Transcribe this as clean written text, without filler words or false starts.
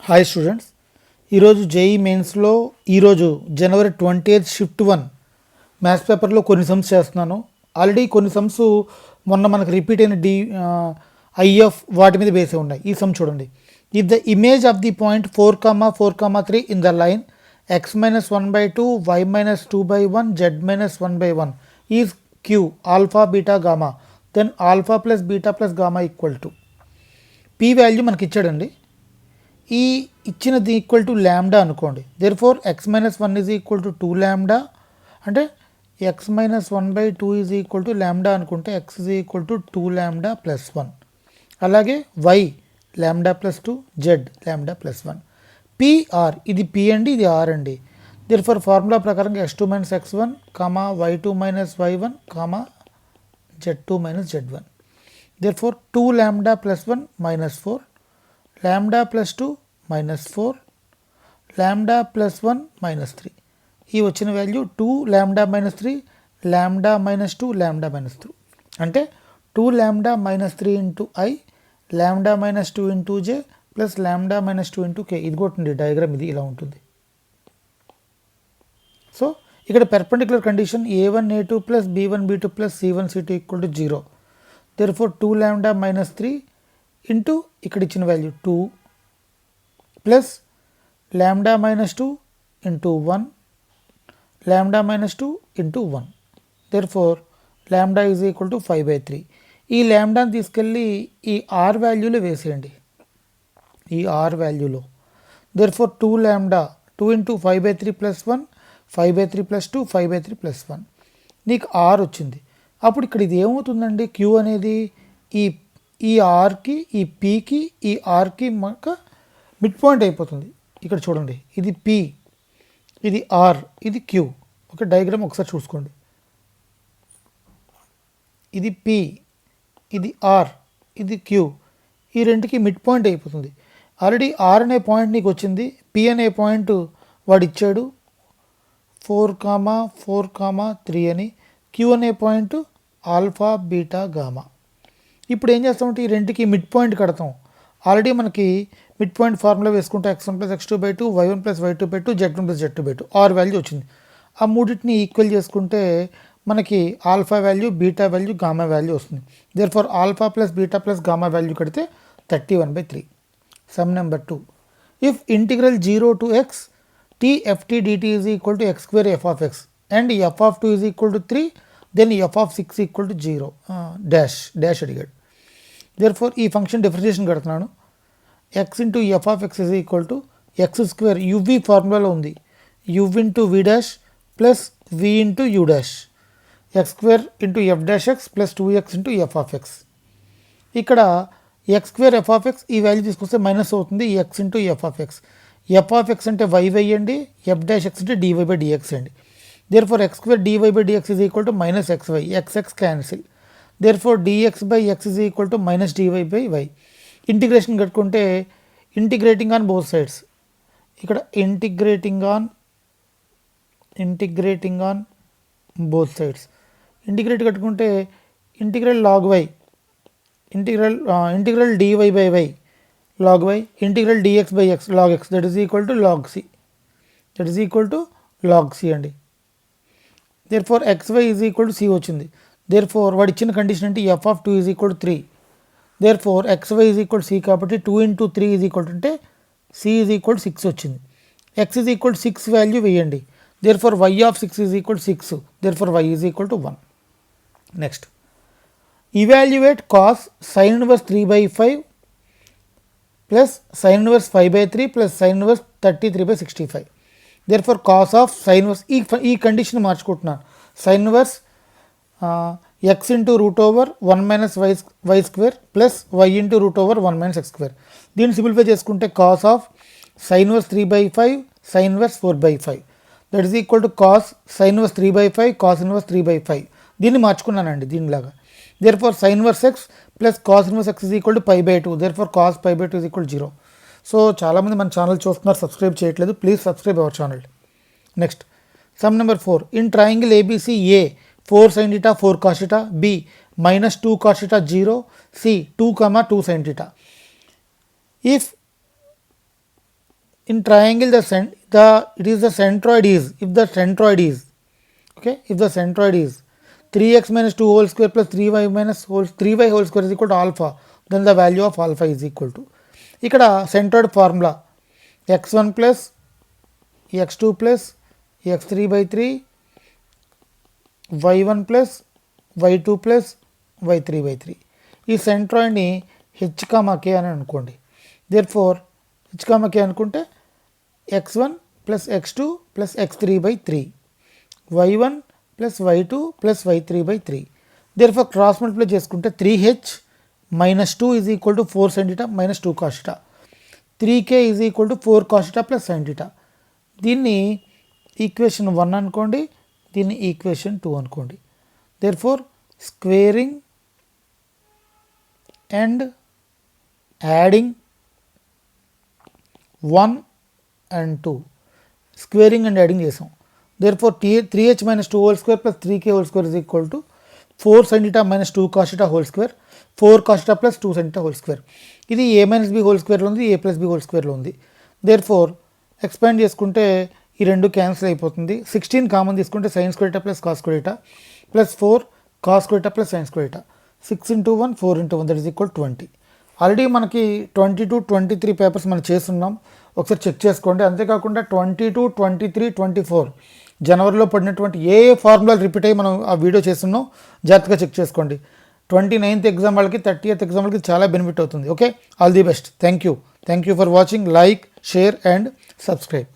Hi students, ఈరోజు JEE మెయిన్స్లో ఈరోజు జనవరి 20th షిఫ్ట్ 1 మ్యాథ్స్ పేపర్లో కొన్ని సమ్స్ చేస్తున్నాను. ఆల్రెడీ కొన్ని సమ్స్ మొన్న మనకు రిపీట్ అయిన ఐఎఫ్ వాటి మీద బేసే ఉన్నాయి. ఈ సమ్ చూడండి. If the image of the point 4,4,3 in the line x-1/2 y-2/1 z-1/1 is Q alpha beta gamma, then alpha plus beta plus gamma equal to P value మనకి ఇచ్చాడండి. ఈ ఇచ్చినది ఈక్వల్ టు ల్యాండా అనుకోండి. Therefore x-1 is equal to 2 lambda, అంటే x-1/2 is equal to ల్యాండా అనుకుంటే x is equal to 2 lambda plus 1. అలాగే y lambda plus 2, z ల్యాండా ప్లస్ 1. పిఆర్ ఇది p అండి, ఇది r అండి. దేర్ ఫోర్ ఫార్ములా ప్రకారంగా x2 minus x1 y2 minus y1 z2 minus z1. Therefore 2 lambda plus 1 minus 4, lambda plus 2 minus 4, lambda plus 1 minus 3. ఈ వచ్చిన value 2 lambda minus 3, lambda minus 2, lambda minus 3. అంటే 2 lambda minus 3 into I, lambda minus 2 into J plus lambda minus 2 into K. ఇది కొట్టండి, diagram ఇది ఇలా ఉంటుంది. So ఇక్కడ perpendicular condition A1 A2 plus B1 B2 plus C1 C2 equal to 0. Therefore 2 lambda minus 3 into ఇక్కడ ఇచ్చిన value 2 plus lambda minus 2 into 1, lambda minus 2 into 1. Therefore lambda is equal to 5/3. ఈ ల్యాండాని తీసుకెళ్ళి ఈ are వాల్యూలో వేసేయండి. ఈ are వాల్యూలో there four 2 ల్యాండా 2 into 5/3 plus 1, 5/3 plus 2, 5/3 plus 1. నీకు are వచ్చింది. అప్పుడు ఇక్కడ ఇది ఏమవుతుందండి, క్యూ అనేది ఈ ఆర్కి, ఈ పీకి, ఈ ఆర్కి మనకు మిడ్ పాయింట్ అయిపోతుంది. ఇక్కడ చూడండి, ఇది పి, ఇది ఆర్, ఇది క్యూ. ఒక డయాగ్రామ్ ఒకసారి చూసుకోండి. ఇది పి, ఇది ఆర్, ఇది క్యూ. ఈ రెండుకి మిడ్ పాయింట్ అయిపోతుంది. ఆల్రెడీ ఆర్ అనే పాయింట్ నీకు వచ్చింది, పి అనే పాయింట్ వాడు ఇచ్చాడు 4,4,3 అని, క్యూ అనే పాయింట్ ఆల్ఫా బీటా గామా. ఇప్పుడు ఏం చేస్తామంటే ఈ రెండుకి మిడ్ పాయింట్ కడతాం. ఆల్రెడీ మనకి మిడ్ పాయింట్ ఫార్ములా వేసుకుంటే x1 plus x2/2 y1 plus y2/2 z1 plus z2/2 r value వచ్చింది. ఆ మూడింటిని ఈక్వల్ చేసుకుంటే మనకి alpha value, beta value, gamma value వస్తుంది. Therefore alpha plus beta plus gamma value కడితే 31/3. Sum number 2, if integral 0 to x t ft dt is equal to x square f of x and f of 2 is equal to 3, then f of 6 equal to 0 dash అడిగాడు. Therefore ఈ function differentiation కడుతున్నాను. x into f of x is equal to x square, u v ఫార్ములాలో ఉంది, u into v dash plus v into u dash, x square into f dash x plus 2x into f of x. ఇక్కడ x square f of x ఈ value తీసుకొస్తే minus అవుతుంది, x into f of x. F of x అంటే y అండి, f dash x అంటే dy/dx అండి. Therefore x square dy/dx is equal to minus xy, x cancel. Therefore dx/x is equal to minus dy/y. Integration కట్టుకుంటే integrating on both sides, ఇక్కడ integrating on both sides. Integrate కట్టుకుంటే integral log y, integral dy/y log y, integral dx/x log x, that is equal to log c అండి. Therefore xy is equal to c వచ్చింది. There four వాడు ఇచ్చిన condition అంటే f of 2 is equal to 3. Therefore xy is equal to c కాబట్టి 2 into 3 is equal to అంటే c is equal to 6 వచ్చింది. x is equal to 6 value వేయండి. Therefore y of 6 is equal to 6, therefore y is equal to 1. Next, evaluate cos sin inverse 3/5 plus sin inverse 5/3 plus sin inverse 33/65. Therefore cos of sin inverse, ఈ condition మార్చుకుంటున్నాను. Sin inverse x into root over 1 minus y square plus y into root over 1 minus x square. దీన్ని simplify చేసుకుంటే cos of sin inverse 3/5 sin inverse 4/5, that is equal to cos sin inverse 3/5 cos inverse 3/5. దీన్ని మార్చుకున్నానండి దీనిలాగా. Therefore sin inverse x plus cos inverse x is equal to π/2, therefore cos π/2 is equal 0. So చాలామంది మన channel చూస్తున్నారు, subscribe చేయట్లేదు, please subscribe our channel. Next, some number 4, in triangle ABC A 4 sin theta 4 cos theta, B minus 2 cos theta 0, C 2, 2 sin theta. If in triangle it is the centroid is, if the centroid is, okay, if the centroid is 3x minus 2 whole square plus 3y minus 3y whole square is equal to alpha, then the value of alpha is equal to, ఇక్కడ centroid formula x1 plus x2 plus x3 by 3 y1 plus y2 plus y3 by 3. ఈ సెంట్రాయిడ్ని h, k అని అనుకోండి. Therefore h, k అనుకుంటే x1 plus x2 plus x3 by 3 y1 plus y2 plus y3 by 3. Therefore cross multiply చేసుకుంటే 3h minus 2 is equal to 4 sin theta minus 2 cos theta. 3k is equal to 4 cos theta plus sin theta. దీన్ని equation 1 అనుకోండి, దీన్ని equation 2 అనుకోండి. Therefore squaring and adding 1 and 2, squaring and adding చేసాం. దేర్ఫోర్ 3h minus 2 whole square plus 3k whole square is equal to 4 sin theta minus 2 cos theta whole square, 4 cos theta plus 2 sin theta whole square. ఇది a minus b whole square లో ఉంది, a plus b whole square లో ఉంది. Therefore expand చేసుకుంటే ఈ రెండు cancel అయిపోతుంది. 16 common తీసుకుంటే sin square theta plus cos square theta plus 4 cos square theta plus sin square theta. 6 into 1 4 into 1 that is equal to 20. Already మనకి 22, 23 papers మనం చేస్తున్నాం, ఒకసారి చెక్ చేసుకోండి. అంతేకాకుండా 22, 23, 24 జనవరిలో పడినటువంటి ఏ ఫార్ములాలు రిపీట్ అయ్యి మనం ఆ వీడియో చేస్తున్నాం, జాగ్రత్తగా చెక్ చేసుకోండి. 29th ఎగ్జామ్ వాళ్ళకి, 30th ఎగ్జామ్ వాళ్ళకి చాలా బెనిఫిట్ అవుతుంది. Okay, all the best. Thank you for watching. Like, share and subscribe.